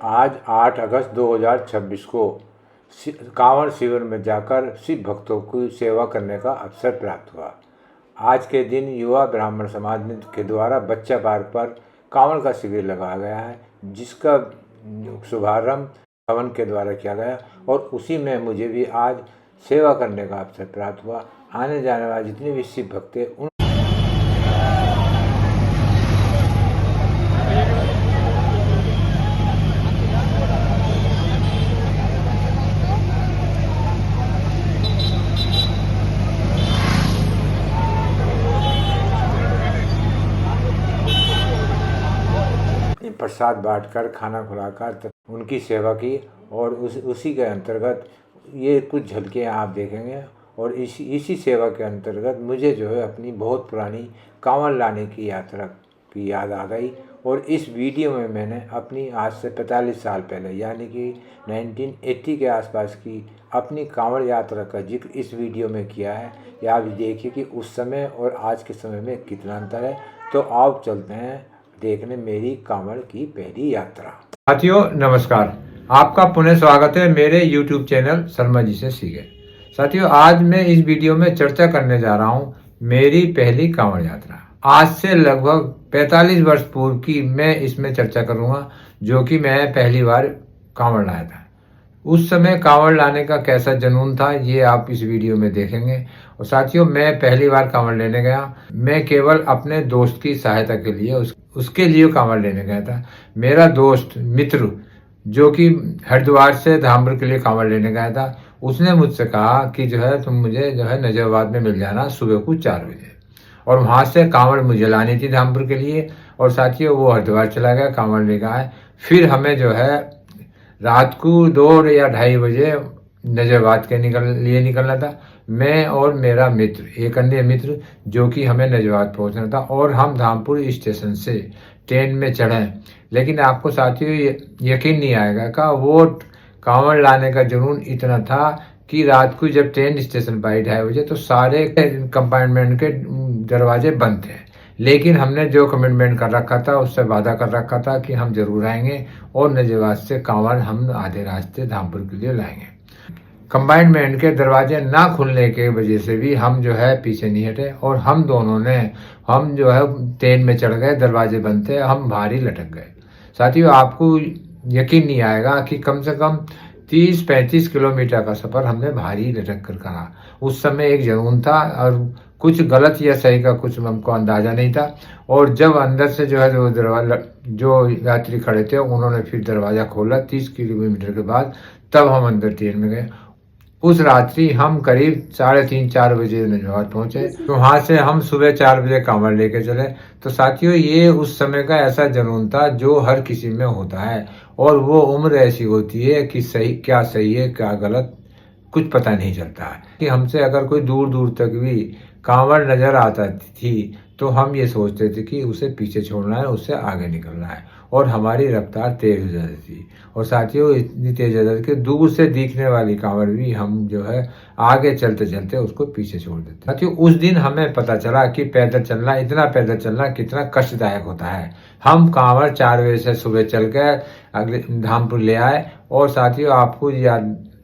आज 8 अगस्त 2026 को कांवड़ शिविर में जाकर शिव भक्तों की सेवा करने का अवसर प्राप्त हुआ। आज के दिन युवा ब्राह्मण समाज के द्वारा बच्चा पार्क पर कांवड़ का शिविर लगाया गया है, जिसका शुभारंभ हवन के द्वारा किया गया और उसी में मुझे भी आज सेवा करने का अवसर प्राप्त हुआ। आने जाने वाले जितने भी शिव भक्त हैं उन प्रसाद बांटकर खाना खिलाकर उनकी सेवा की और उसी के अंतर्गत ये कुछ झलकियाँ आप देखेंगे। और इसी सेवा के अंतर्गत मुझे जो है अपनी बहुत पुरानी कांवड़ लाने की यात्रा की याद आ गई। और इस वीडियो में मैंने अपनी आज से 45 साल पहले यानी कि 1980 के आसपास की अपनी कांवड़ यात्रा का जिक्र इस वीडियो में किया है। या आप देखिए कि उस समय और आज के समय में कितना अंतर है। तो आप चलते हैं देखने मेरी कांवड़ की पहली यात्रा। साथियों नमस्कार, आपका पुनः स्वागत है मेरे YouTube चैनल शर्मा जी से सीखे। साथियों आज मैं इस वीडियो में चर्चा करने जा रहा हूँ मेरी पहली कांवड़ यात्रा। आज से लगभग 45 वर्ष पूर्व की मैं इसमें चर्चा करूँगा, जो कि मैं पहली बार कांवड़ लाया था। उस समय कांवड़ लाने का कैसा जुनून था ये आप इस वीडियो में देखेंगे। और साथियों मैं पहली बार कांवड़ लेने गया, मैं केवल अपने दोस्त की सहायता के लिए उसके लिए कांवड़ लेने गया था। मेरा दोस्त मित्र जो कि हरिद्वार से धामपुर के लिए कांवड़ लेने गया था, उसने मुझसे कहा कि जो है तुम मुझे जो है नजरबाद में मिल जाना सुबह को 4 बजे। और वहाँ से कांवड़ मुझे लानी थी धामपुर के लिए। और साथियों वो हरिद्वार चला गया, कांवड़ लेकर आए। फिर हमें जो है रात को 2 या 2:30 बजे नजरबाद के लिए निकलना था, मैं और मेरा मित्र, एक अन्य मित्र, जो कि हमें नजरबाद पहुंचना था। और हम धामपुर स्टेशन से ट्रेन में चढ़े। लेकिन आपको साथियों यकीन नहीं आएगा का वो कांवड़ लाने का जुनून इतना था कि रात को जब ट्रेन स्टेशन पर आई 2:30 बजे तो सारे कंपार्टमेंट के दरवाजे बंद थे। लेकिन हमने जो कमिटमेंट कर रखा था, उससे वादा कर रखा था कि हम जरूर आएंगे और नजरबाद से कांवड़ हम आधे रास्ते धामपुर के लिए लाएंगे। कंपार्टमेंट के दरवाजे ना खुलने के वजह से भी हम जो है पीछे नहीं हटे और हम दोनों ने हम जो है ट्रेन में चढ़ गए। दरवाजे बंद थे, हम भारी लटक गए। साथियों आपको यकीन नहीं आएगा कि कम से कम 30-35 किलोमीटर का सफर हमने भारी लटक कर करा। उस समय एक जुनून था और कुछ गलत या सही का कुछ हमको अंदाजा नहीं था। और जब अंदर से जो है जो यात्री खड़े थे उन्होंने फिर दरवाजा खोला 30 किलोमीटर के बाद, तब हम अंदर ट्रेन में गए। उस रात्रि हम करीब 3:30-4 बजे नजरबाद पहुंचे। तो वहां से हम सुबह 4 बजे कांवड़ लेके चले। तो साथियों ये उस समय का ऐसा जुनून था जो हर किसी में होता है। और वो उम्र ऐसी होती है कि सही है क्या गलत कुछ पता नहीं चलता है। कि हमसे अगर कोई दूर दूर तक भी कांवड़ नजर आता थी तो हम ये सोचते थे कि उसे पीछे छोड़ना है, उससे आगे निकलना है। और हमारी रफ्तार तेज हो जाती थी। और साथियों इतनी तेज हो जाती कि दूर से दिखने वाली कांवड़ भी हम जो है आगे चलते चलते उसको पीछे छोड़ देते। साथियों उस दिन हमें पता चला कि इतना पैदल चलना कितना कष्टदायक होता है। हम कांवड़ 4 बजे से सुबह चल कर अगले धामपुर ले आए। और साथियों आपको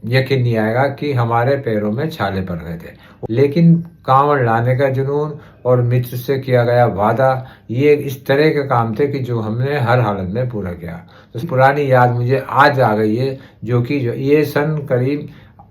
यकीन नहीं आएगा कि हमारे पैरों में छाले पड़ गए थे। लेकिन कांवड़ लाने का जुनून और मित्र से किया गया वादा, ये इस तरह के काम थे कि जो हमने हर हालत में पूरा किया। तो पुरानी याद मुझे आज आ गई है, जो ये सन करीब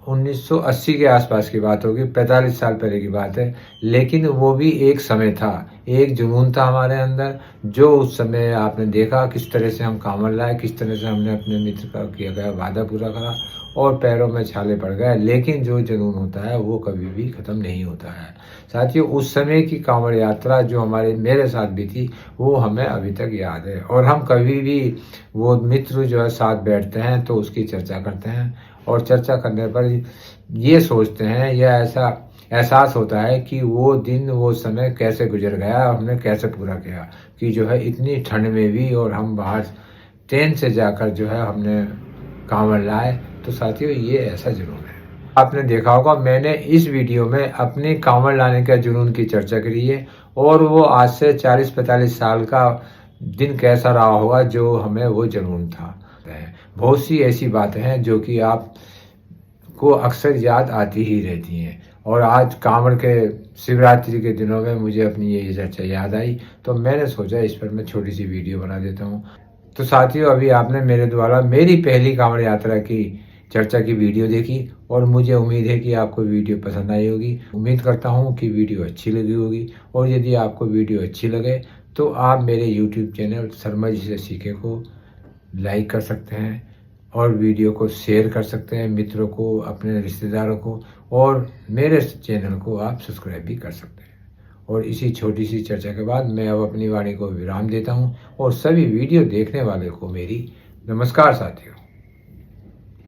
1980 के आसपास की बात होगी, 45 साल पहले की बात है। लेकिन वो भी एक समय था, एक जुनून था हमारे अंदर, जो उस समय आपने देखा किस तरह से हम कांवड़ लाए, किस तरह से हमने अपने मित्र का किया गया वादा पूरा करा और पैरों में छाले पड़ गए। लेकिन जो जुनून होता है वो कभी भी खत्म नहीं होता है। साथियों उस समय की कांवड़ यात्रा जो मेरे साथ भी थी वो हमें अभी तक याद है। और हम कभी भी वो मित्र जो है साथ बैठते हैं तो उसकी चर्चा करते हैं। और चर्चा करने पर ये सोचते हैं या ऐसा एहसास होता है कि वो दिन वो समय कैसे गुजर गया और हमने कैसे पूरा किया। कि जो है इतनी ठंड में भी और हम बाहर ट्रेन से जाकर जो है हमने कांवड़ लाए। तो साथियों ये ऐसा जुनून है। आपने देखा होगा मैंने इस वीडियो में अपनी कांवड़ लाने के जुनून की चर्चा करी है। और वो आज से 40-45 साल का दिन कैसा रहा होगा जो हमें वो जुनून था। बहुत सी ऐसी बातें हैं जो कि आप को अक्सर याद आती ही रहती हैं। और आज कांवड़ के शिवरात्रि के दिनों में मुझे अपनी ये चर्चा याद आई, तो मैंने सोचा इस पर मैं छोटी सी वीडियो बना देता हूँ। तो साथियों, अभी आपने मेरे द्वारा मेरी पहली कांवड़ यात्रा की चर्चा की वीडियो देखी और मुझे उम्मीद है कि आपको वीडियो पसंद आई होगी। उम्मीद करता हूँ कि वीडियो अच्छी लगी होगी, और यदि आपको वीडियो अच्छी लगे तो आप मेरे YouTube चैनल शर्मा जी से सीखे को लाइक कर सकते हैं और वीडियो को शेयर कर सकते हैं मित्रों को, अपने रिश्तेदारों को, और मेरे चैनल को आप सब्सक्राइब भी कर सकते हैं। और इसी छोटी सी चर्चा के बाद मैं अब अपनी वाणी को विराम देता हूं और सभी वीडियो देखने वाले को मेरी नमस्कार साथियों।